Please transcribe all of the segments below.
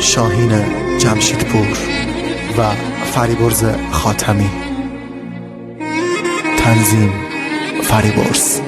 شاهین جمشیدپور و فریبرز خاتمی. تنظیم فریبرز.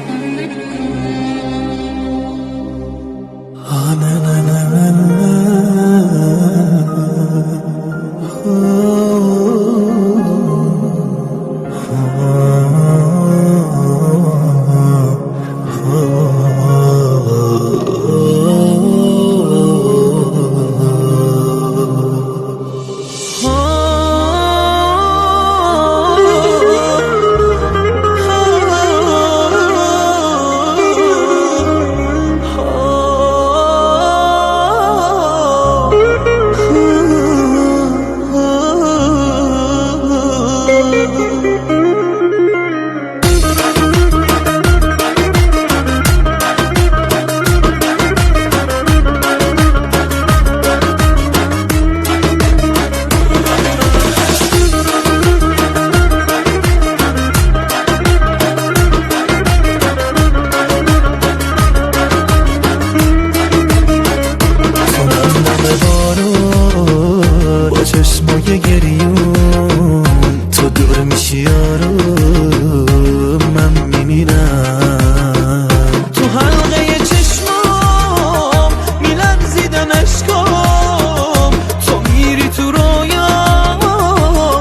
چشمای گریون تو دور میشی یارو من میمیرم تو حلقه چشمام میلرزیدن اشکام تو میری تو رویام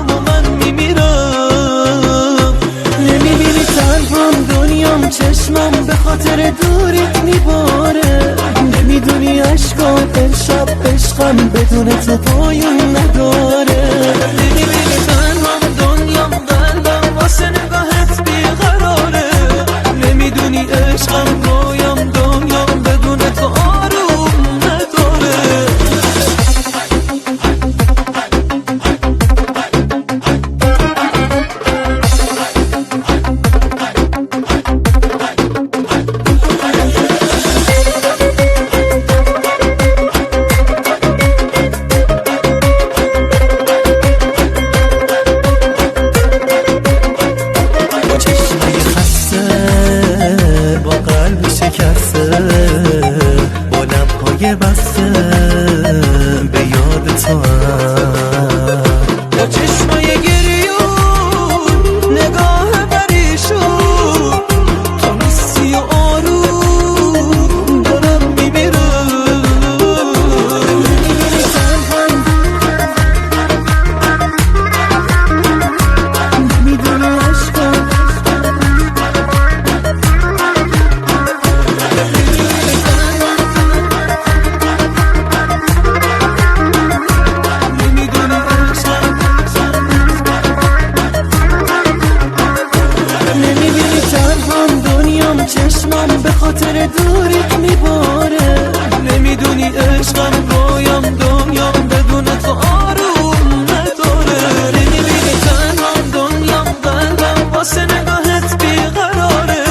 و من میمیرم نمیبینی تنهام دنیام چشمام به خاطر دوریت میباره نمیدونی اشکام امشب عشقم بدون تو پایون نداره نمیبینی تنهام دنیام قلبم واسه نگاهت بیقراره نمیدونی عشقم رویام دنیام بدون تو آروم نداره با لبهای بسته به یاد تو هم با چشمای گریون نگاه پریشون تو نیستی و آروم دارم میمیرم نمیدونی عشقم چشمام به خاطر دوریت میباره نمیدونی عشقم رویام دنیام بدون تو آروم نداره نمیبینی تنهام دنیام قلبم واسه نگاهت بیقراره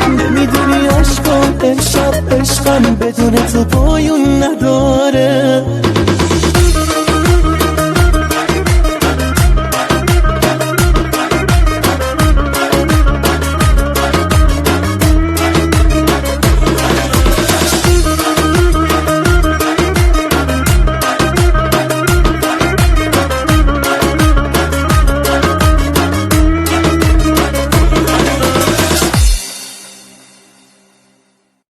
نمیدونی عشقم امشب عشقم بدون تو پایون نداره